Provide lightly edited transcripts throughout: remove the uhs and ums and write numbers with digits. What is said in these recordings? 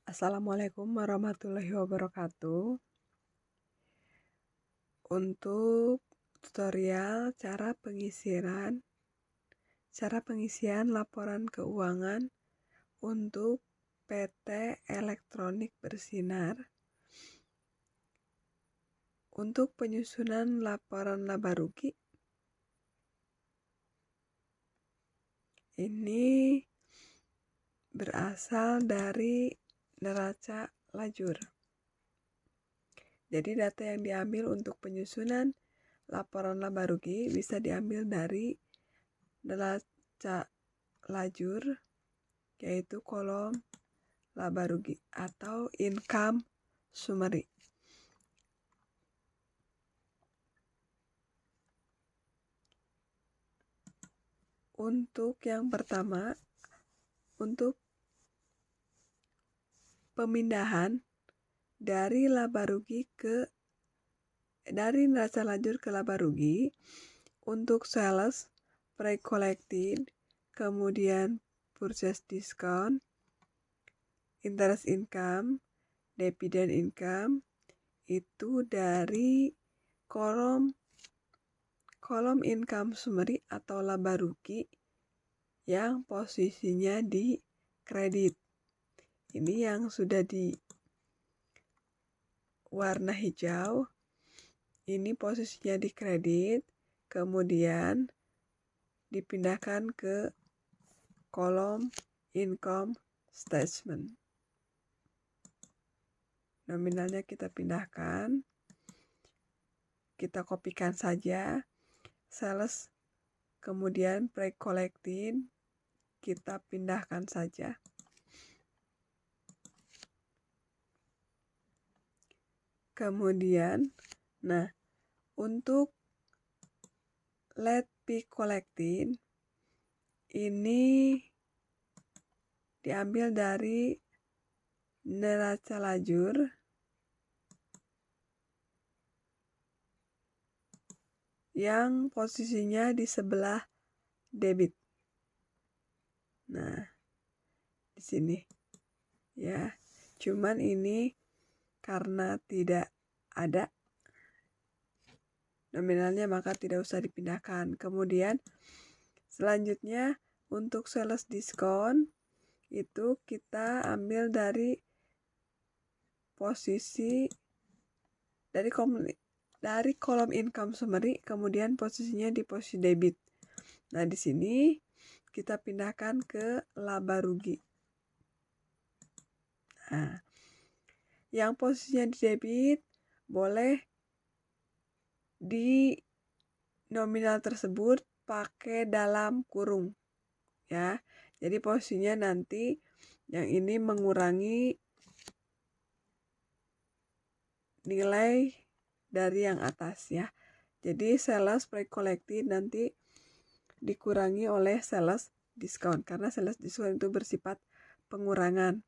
Assalamualaikum warahmatullahi wabarakatuh. Untuk tutorial cara pengisian laporan keuangan untuk PT Elektronik Bersinar. Untuk penyusunan laporan laba rugi, ini berasal dari neraca lajur. Jadi data yang diambil untuk penyusunan laporan laba rugi bisa diambil dari neraca lajur, yaitu kolom laba rugi atau income summary. Untuk yang pertama, untuk pemindahan dari neraca lajur ke laba rugi, untuk sales, pre-collected, kemudian purchase discount, interest income, dividend income, itu dari kolom income summary atau laba rugi yang posisinya di kredit. Ini yang sudah di warna hijau, ini posisinya di kredit, kemudian dipindahkan ke kolom income statement. Nominalnya kita pindahkan, kita kopikan saja, sales, kemudian pre-collected, kita pindahkan saja. Kemudian, untuk let be collected, ini diambil dari neraca lajur yang posisinya di sebelah debit. Nah, di sini ya. Cuman ini karena tidak ada nominalnya maka tidak usah dipindahkan. Kemudian selanjutnya untuk sales discount itu kita ambil dari posisi dari kolom income summary, kemudian posisinya di posisi debit. Nah, di sini kita pindahkan ke laba rugi. Nah, yang posisinya di debit boleh di nominal tersebut pakai dalam kurung ya. Jadi posisinya nanti yang ini mengurangi nilai dari yang atas ya. Jadi sales pre-collected nanti dikurangi oleh sales discount karena sales discount itu bersifat pengurangan.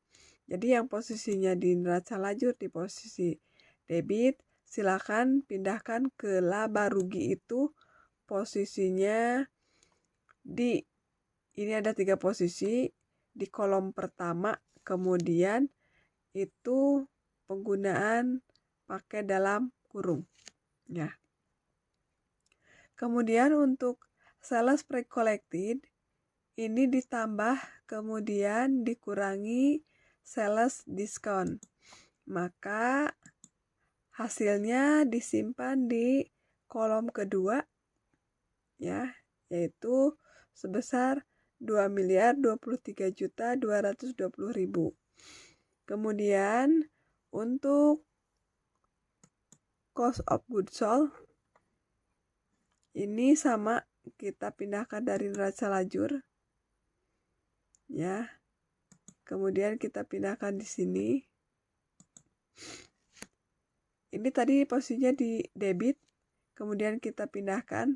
Jadi yang posisinya di neraca lajur di posisi debit, silakan pindahkan ke laba rugi itu posisinya ini ada 3 posisi di kolom pertama, kemudian itu penggunaan pakai dalam kurung ya. Kemudian untuk sales pre-collected ini ditambah kemudian dikurangi sales discount. Maka hasilnya disimpan di kolom kedua ya, yaitu sebesar 2.023.220.000. Kemudian untuk cost of goods sold ini sama, kita pindahkan dari neraca lajur ya. Kemudian kita pindahkan di sini. Ini tadi posisinya di debit, kemudian kita pindahkan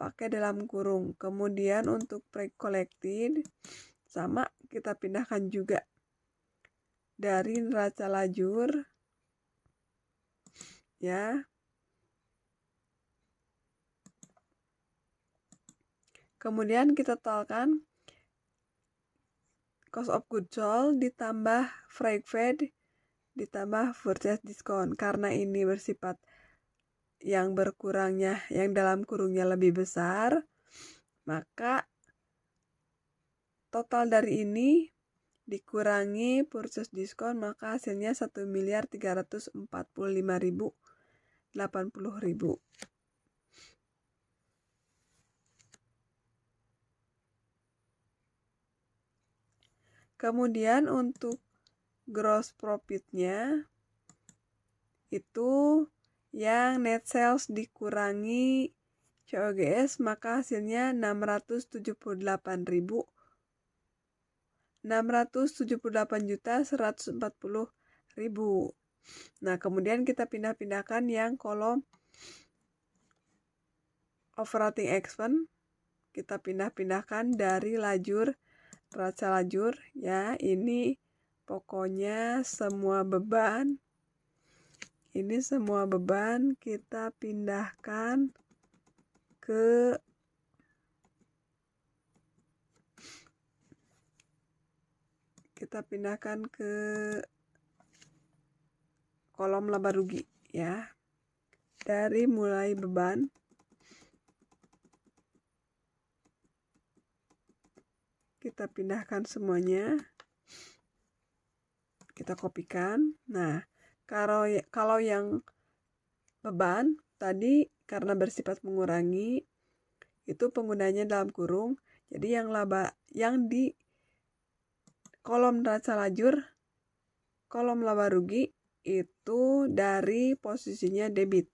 pakai dalam kurung. Kemudian untuk pre-collected sama, kita pindahkan juga dari neraca lajur ya. Kemudian kita totalkan, cost of goods sold ditambah freight fee ditambah purchase discount. Karena ini bersifat yang berkurangnya, yang dalam kurungnya lebih besar, maka total dari ini dikurangi purchase discount, maka hasilnya 1.345.080.000. Kemudian untuk gross profitnya itu yang net sales dikurangi COGS, maka hasilnya 678.140.000. Nah, kemudian kita pindah-pindahkan yang kolom operating expense, kita pindah-pindahkan dari lajur neraca lajur ya. Ini pokoknya semua beban, ini semua beban kita pindahkan ke kolom laba rugi ya. Dari mulai beban kita pindahkan semuanya, kita kopikan. Nah, kalau yang beban tadi karena bersifat mengurangi, itu penggunanya dalam kurung. Jadi yang di kolom neraca lajur, kolom laba rugi itu dari posisinya debit.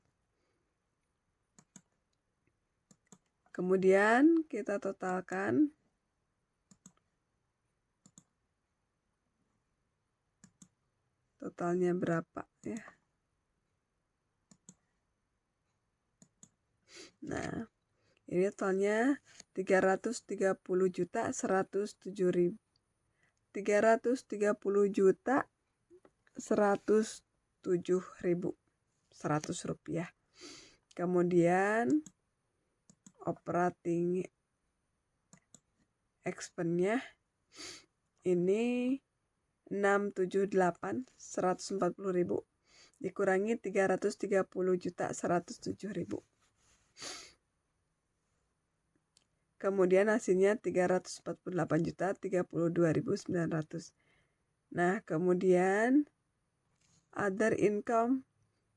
Kemudian kita totalkan. Totalnya berapa ya? Nah, ini totalnya 330.107.000. 330.107.100 rupiah. Kemudian operating expense-nya ini 678.140.000 dikurangi 330.107.000. Kemudian hasilnya 348.032.900. Nah, kemudian other income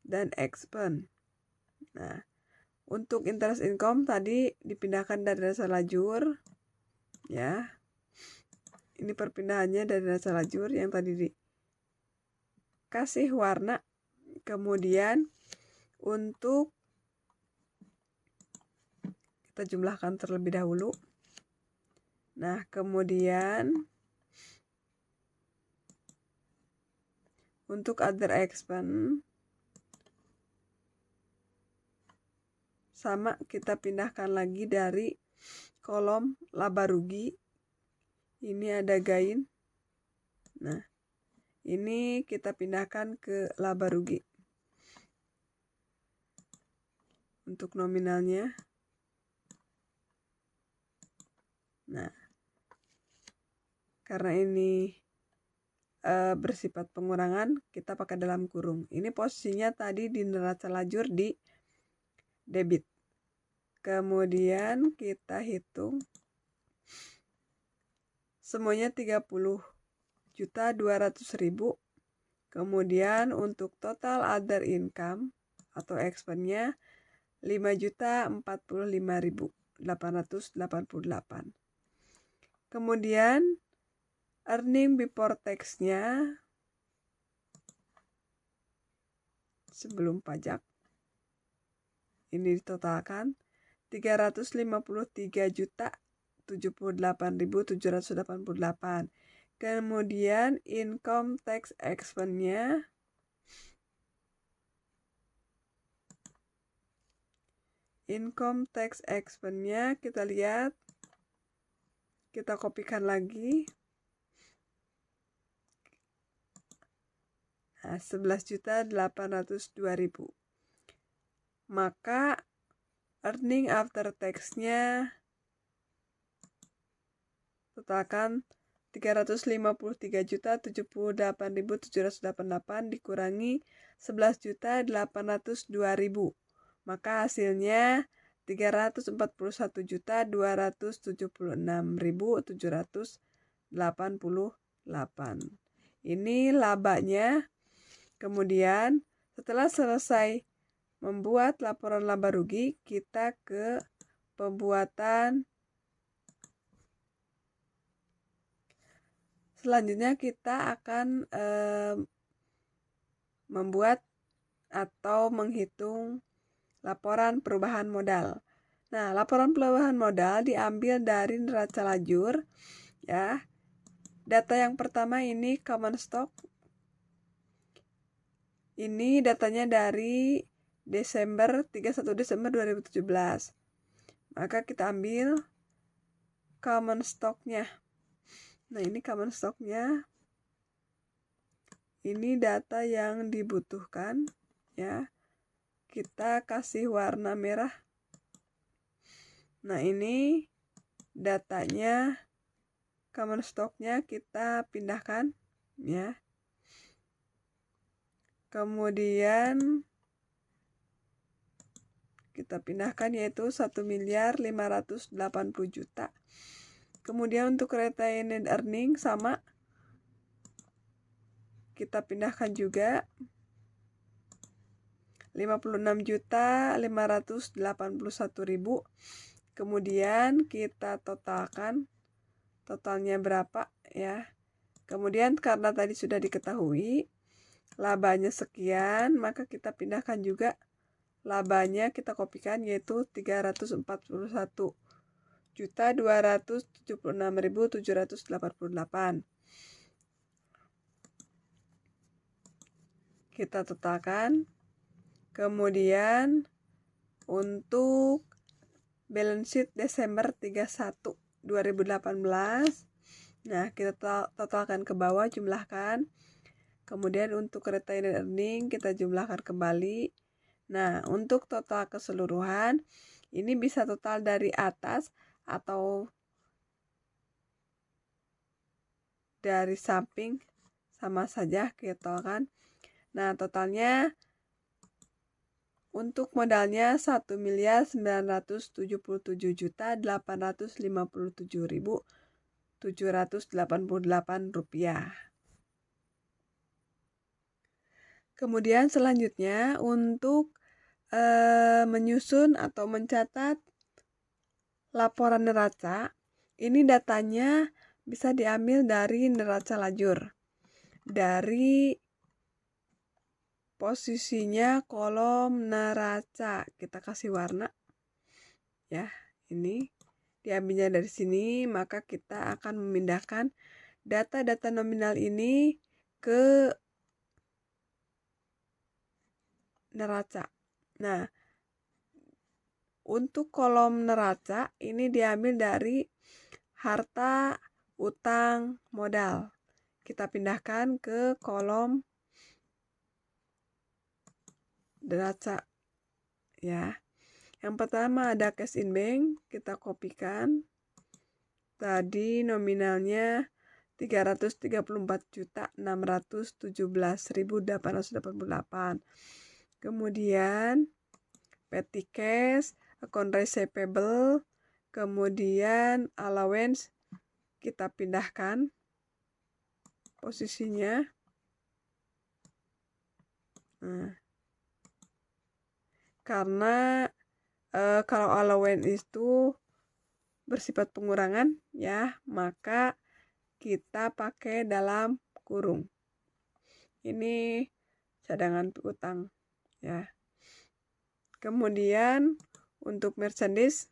dan expense. Nah, untuk interest income tadi dipindahkan dari neraca lajur ya. Ini perpindahannya dari neraca lajur yang tadi dikasih warna. Kemudian untuk kita jumlahkan terlebih dahulu. Nah, kemudian untuk other expense sama, kita pindahkan lagi dari kolom laba rugi. Ini ada gain. Nah, ini kita pindahkan ke laba rugi. Untuk nominalnya. Nah, karena ini bersifat pengurangan, kita pakai dalam kurung. Ini posisinya tadi di neraca lajur di debit. Kemudian kita hitung semuanya 30.200.000. Kemudian untuk total other income atau expense-nya 5.045.888. Kemudian earning before tax-nya sebelum pajak ini ditotalkan 353.078.788. Kemudian income tax expense-nya kita lihat, kita kopikan lagi. Nah, 11.802.000. Maka earning after tax-nya totalkan 353.078.788 dikurangi 11.802.000. Maka hasilnya 341.276.788. Ini labanya. Kemudian setelah selesai membuat laporan laba rugi, kita ke pembuatan. Selanjutnya kita akan membuat atau menghitung laporan perubahan modal. Nah, laporan perubahan modal diambil dari neraca lajur, ya. Data yang pertama ini common stock. Ini datanya dari 31 Desember 2017. Maka kita ambil common stock-nya. Nah, ini common stock-nya. Ini data yang dibutuhkan, ya. Kita kasih warna merah. Nah, ini datanya common stock-nya kita pindahkan, ya. Kemudian kita pindahkan yaitu 1.580.000.000. Kemudian untuk retained earning sama, kita pindahkan juga 56.581.000. Kemudian kita totalkan, totalnya berapa, ya. Kemudian karena tadi sudah diketahui labanya sekian, maka kita pindahkan juga labanya, kita kopikan yaitu 341.276.788. Kita totalkan. Kemudian untuk balance sheet Desember 31 2018, nah kita totalkan ke bawah, jumlahkan. Kemudian untuk retained earning kita jumlahkan kembali. Nah, untuk total keseluruhan ini bisa total dari atas atau dari samping, sama saja kita kan. Nah, totalnya untuk modalnya 1.997.857.788 rupiah. Kemudian selanjutnya untuk menyusun atau mencatat laporan neraca, ini datanya bisa diambil dari neraca lajur. Dari posisinya kolom neraca, kita kasih warna, ya. Ini diambilnya dari sini, maka kita akan memindahkan data-data nominal ini ke neraca. Nah, untuk kolom neraca ini diambil dari harta utang modal. Kita pindahkan ke kolom neraca, ya. Yang pertama ada cash in bank, kita kopikan. Tadi nominalnya 334.617.888. Kemudian petty cash, account receivable, kemudian allowance kita pindahkan posisinya. Nah, karena kalau allowance itu bersifat pengurangan, ya, maka kita pakai dalam kurung. Ini cadangan piutang, ya. Kemudian untuk merchandise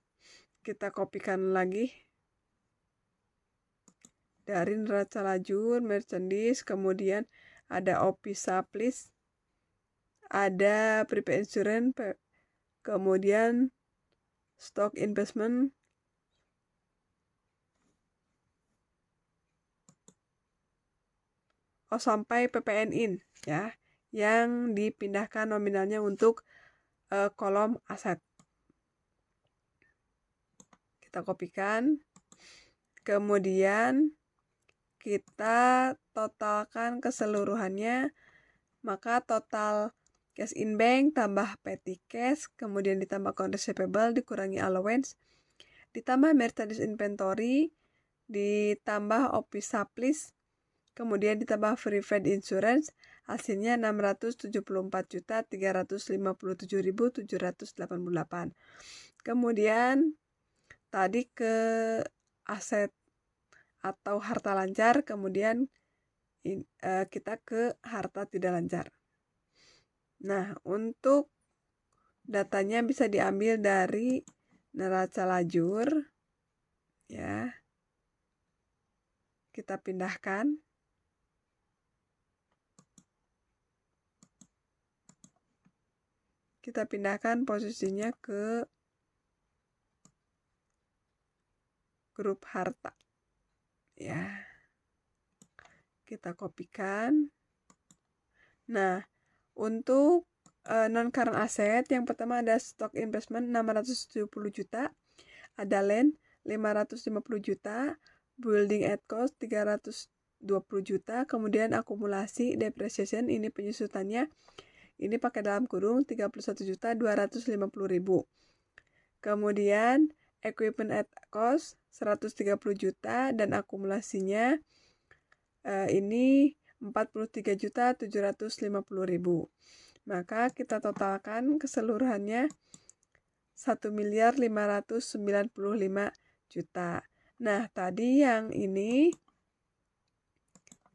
kita kopikan lagi dari neraca lajur merchandise. Kemudian ada office supplies, ada prepaid insurance, kemudian stock investment, sampai PPN in, ya, yang dipindahkan nominalnya untuk kolom aset. Kita kopikan. Kemudian kita totalkan keseluruhannya, maka total cash in bank tambah petty cash, kemudian ditambah account receivable dikurangi allowance, ditambah merchandise inventory, ditambah office supplies, kemudian ditambah prepaid insurance, hasilnya 674.357.788. Kemudian tadi ke aset atau harta lancar, kemudian kita ke harta tidak lancar. Nah, untuk datanya bisa diambil dari neraca lajur, ya. Kita pindahkan. Kita pindahkan posisinya ke grup harta, ya. Kita kopikan. Nah, untuk non-current asset, yang pertama ada stock investment 670 juta, ada land 550 juta, building at cost 320 juta, kemudian akumulasi depreciation, ini penyusutannya, ini pakai dalam kurung 31.250.000. Kemudian equipment at cost 130 juta dan akumulasinya ini 43.750.000. Maka kita totalkan keseluruhannya 1.595 juta. Nah, tadi yang ini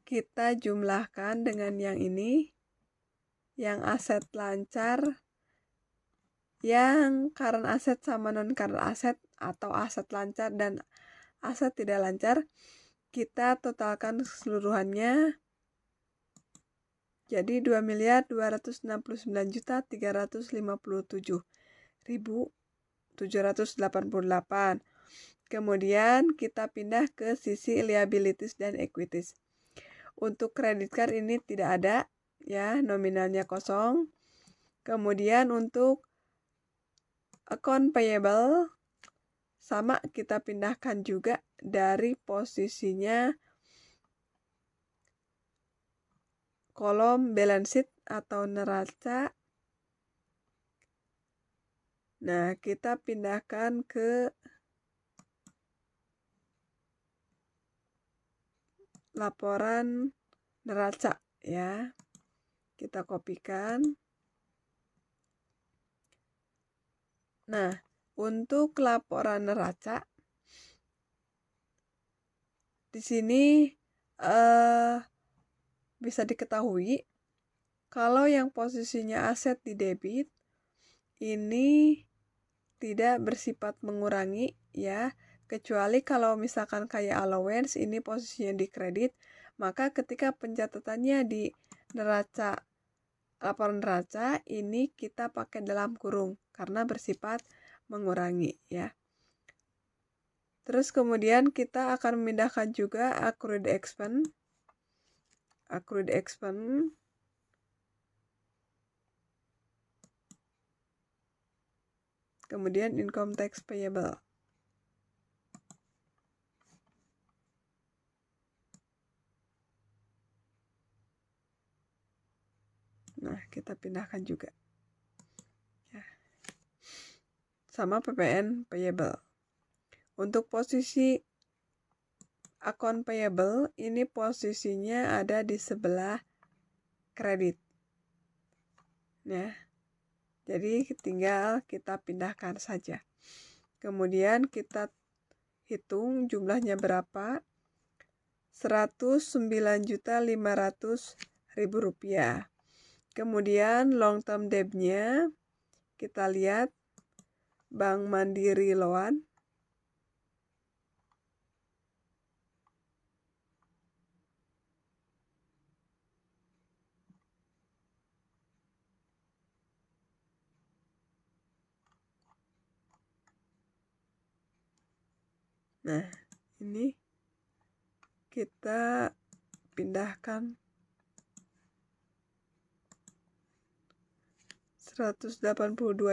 kita jumlahkan dengan yang ini, yang aset lancar, yang current asset sama non current asset atau aset lancar dan aset tidak lancar, kita totalkan keseluruhannya jadi 2.259.357.788. Kemudian kita pindah ke sisi liabilities dan equities. Untuk credit card ini tidak ada, ya, nominalnya kosong. Kemudian untuk account payable sama, kita pindahkan juga dari posisinya kolom balance sheet atau neraca. Nah, kita pindahkan ke laporan neraca, ya. Kita kopikan. Nah, untuk laporan neraca di sini bisa diketahui kalau yang posisinya aset di debit ini tidak bersifat mengurangi, ya, kecuali kalau misalkan kayak allowance ini posisinya di kredit, maka ketika pencatatannya di neraca, laporan neraca ini kita pakai dalam kurung karena bersifat mengurangi, ya. Terus kemudian kita akan memindahkan juga accrued expense. Accrued expense kemudian income tax payable. Nah, kita pindahkan juga, ya. Sama PPN payable. Untuk posisi account payable ini posisinya ada di sebelah kredit, ya. Jadi tinggal kita pindahkan saja. Kemudian kita hitung jumlahnya berapa. 109.500.000 rupiah. Kemudian long term debt-nya kita lihat Bank Mandiri Loan. Nah, ini kita pindahkan 182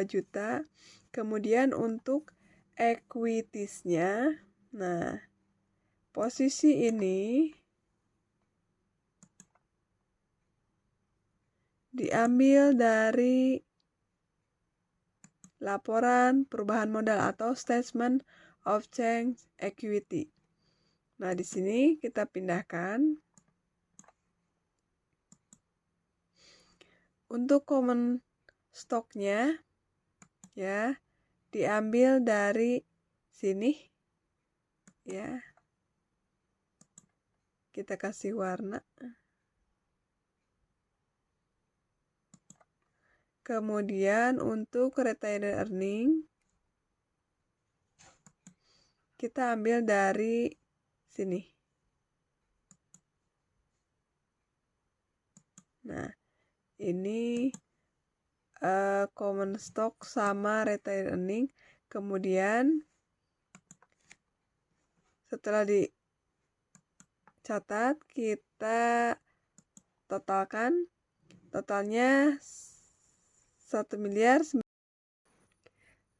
juta. Kemudian untuk equities-nya, nah, posisi ini diambil dari laporan perubahan modal atau statement of change equity. Nah, di sini kita pindahkan. Untuk common stock-nya ya diambil dari sini ya. Kita kasih warna. Kemudian untuk retained earning kita ambil dari sini. Nah, ini common stock sama retained earning. Kemudian setelah dicatat kita totalkan. Totalnya 1 miliar.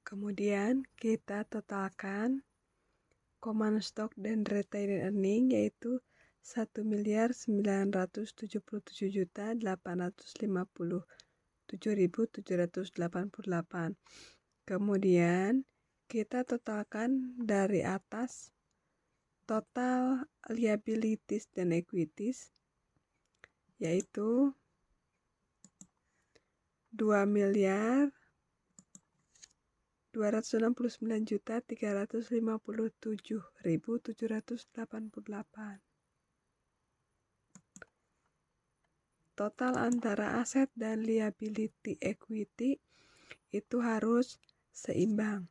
Kemudian kita totalkan common stock dan retained earning yaitu 1.977.857.788. Kemudian kita totalkan dari atas total liabilities dan equities yaitu 2.269.357.788. Total antara aset dan liability equity itu harus seimbang.